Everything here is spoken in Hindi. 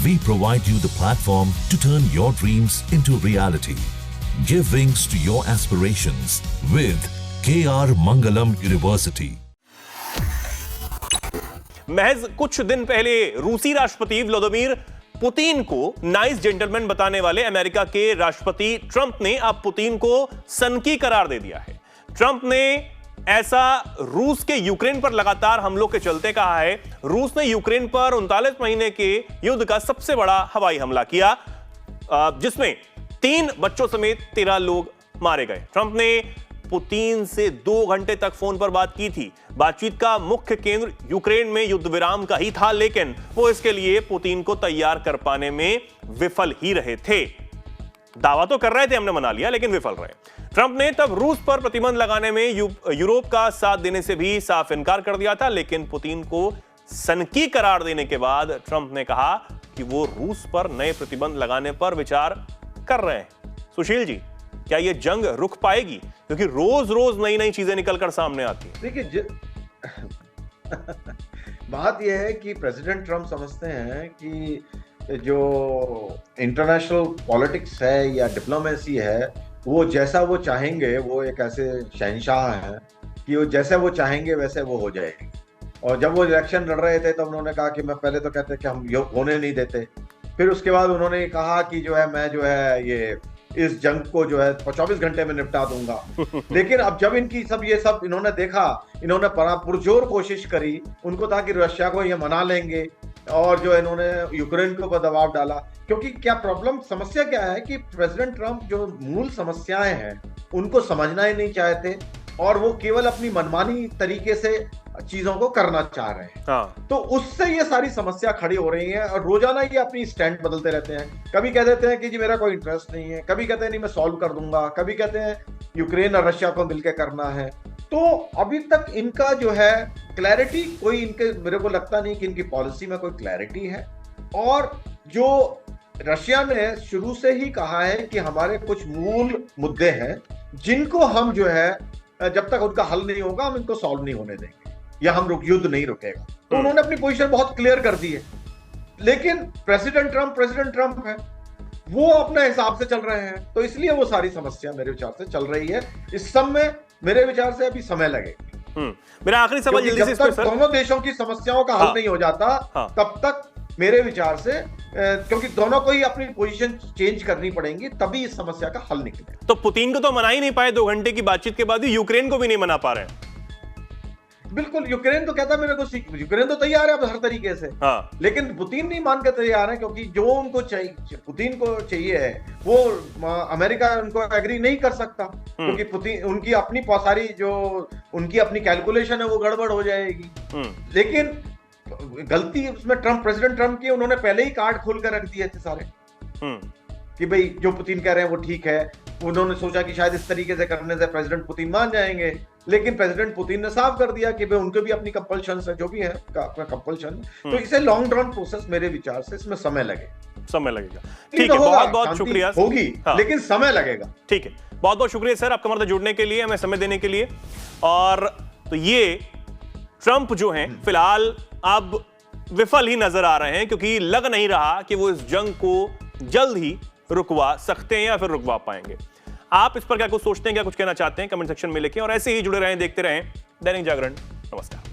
We provide you the platform to turn your dreams into reality. Give wings to your aspirations with KR Mangalam University. महज कुछ दिन पहले रूसी राष्ट्रपति व्लादिमीर पुतिन को नाइस जेंटलमैन बताने वाले अमेरिका के राष्ट्रपति ट्रंप ने अब पुतिन को सनकी करार दे दिया है। ट्रंप ने ऐसा रूस के यूक्रेन पर लगातार हमलों के चलते कहा है। रूस ने यूक्रेन पर 39 महीने के युद्ध का सबसे बड़ा हवाई हमला किया, जिसमें 3 बच्चों समेत 13 लोग मारे गए। ट्रंप ने पुतिन से 2 घंटे तक फोन पर बात की थी। बातचीत का मुख्य केंद्र यूक्रेन में युद्ध विराम का ही था, लेकिन वो इसके लिए पुतिन को तैयार कर पाने में विफल ही रहे थे। दावा तो कर रहे थे हमने मना लिया, लेकिन विफल रहे। ट्रंप ने तब रूस पर प्रतिबंध लगाने में यूरोप का साथ देने से भी साफ इनकार कर दिया था, लेकिन पुतिन को सनकी करार देने के बाद ट्रंप ने कहा कि वो रूस पर नए प्रतिबंध लगाने पर विचार कर रहे हैं। सुशील जी, क्या ये जंग रुक पाएगी? क्योंकि रोज रोज नई नई चीजें निकलकर सामने आती हैं। देखिए बात यह है कि प्रेसिडेंट ट्रंप समझते हैं कि जो इंटरनेशनल पॉलिटिक्स है या डिप्लोमेसी है, वो जैसा वो चाहेंगे, वो एक ऐसे शहंशाह हैं कि वो जैसे वो चाहेंगे वैसे वो हो जाएगी। और जब वो इलेक्शन लड़ रहे थे तो उन्होंने कहा कि मैं पहले तो कहते कि हम ये होने नहीं देते, फिर उसके बाद उन्होंने कहा कि जो है मैं जो है ये इस जंग को जो है 24 घंटे में निपटा दूंगा। लेकिन अब जब इनकी ये सब इन्होंने देखा, इन्होंने पुरजोर कोशिश करी, उनको था कि रशिया को ये मना लेंगे, और जो इन्होंने यूक्रेन के ऊपर दबाव डाला। क्योंकि क्या प्रॉब्लम, समस्या क्या है कि प्रेसिडेंट ट्रंप जो मूल समस्याएं हैं उनको समझना ही नहीं चाहते, और वो केवल अपनी मनमानी तरीके से चीजों को करना चाह रहे हैं। हाँ। तो उससे ये सारी समस्या खड़ी हो रही है, और रोजाना ये अपनी स्टैंड बदलते रहते हैं। कभी कह देते हैं कि जी मेरा कोई इंटरेस्ट नहीं है, कभी कहते हैं नहीं मैं सॉल्व कर दूंगा, कभी कहते हैं यूक्रेन और रशिया को मिलकर करना है। तो अभी तक इनका जो है क्लैरिटी कोई, इनके मेरे को लगता नहीं कि इनकी पॉलिसी में कोई क्लैरिटी है। और जो रशिया ने शुरू से ही कहा है कि हमारे कुछ मूल मुद्दे हैं जिनको हम जो है जब तक उनका हल नहीं होगा हम इनको सॉल्व नहीं होने देंगे, या हम युद्ध नहीं रुकेगा। तो उन्होंने अपनी पोजीशन बहुत क्लियर कर दी है। लेकिन प्रेसिडेंट ट्रंप है, वो अपने हिसाब से चल रहे हैं, तो इसलिए वो सारी समस्या मेरे विचार से चल रही है। इस सब में मेरे विचार से अभी समय लगेगा। मेरा आखिरी सवाल जल्दी से इस पे सर। दोनों देशों की समस्याओं का हल नहीं हो जाता, तब तक मेरे विचार से, क्योंकि दोनों को ही अपनी पोजीशन चेंज करनी पड़ेगी, तभी इस समस्या का हल निकलेगा। तो पुतिन को तो मना ही नहीं पाए 2 घंटे की बातचीत के बाद भी, यूक्रेन को भी नहीं मना पा रहे हैं। बिल्कुल, यूक्रेन तो कहता है मेरे को, यूक्रेन तो तैयार है अब हर तरीके से। हाँ। लेकिन पुतिन नहीं मान के तैयार है, क्योंकि जो उनको चाहिए, पुतिन को चाहिए है, वो अमेरिका उनको एग्री नहीं कर सकता, क्योंकि पुतिन उनकी अपनी सारी जो उनकी अपनी कैलकुलेशन है वो गड़बड़ हो जाएगी। लेकिन गलती उसमें प्रेसिडेंट ट्रंप की, उन्होंने पहले ही कार्ड खोल कर रख दिए थे सारे कि भाई जो पुतिन कह रहे हैं वो ठीक है। उन्होंने सोचा कि शायद इस तरीके से करने से प्रेसिडेंट पुतिन मान जाएंगे, लेकिन प्रेसिडेंट पुतिन ने साफ कर दिया कि भाई उनके भी अपनी कंपल्शन है, जो भी है अपना कंपल्शन। तो इसे लॉन्ग ड्रॉन प्रोसेस मेरे विचार से इसमें समय लगेगा। ठीक है, बहुत बहुत शुक्रिया। होगी, लेकिन समय लगेगा। ठीक है, बहुत बहुत शुक्रिया सर आपका मदद जुड़ने के लिए, हमें समय देने के लिए। और तो ये ट्रंप जो हैं फिलहाल अब विफल ही नजर आ रहे हैं, क्योंकि लग नहीं रहा कि वो इस जंग को जल्द ही रुकवा सकते हैं या फिर रुकवा पाएंगे। आप इस पर क्या कुछ सोचते हैं, क्या कुछ कहना चाहते हैं, कमेंट सेक्शन में लिखें, और ऐसे ही जुड़े रहें, देखते रहें दैनिक जागरण। नमस्कार।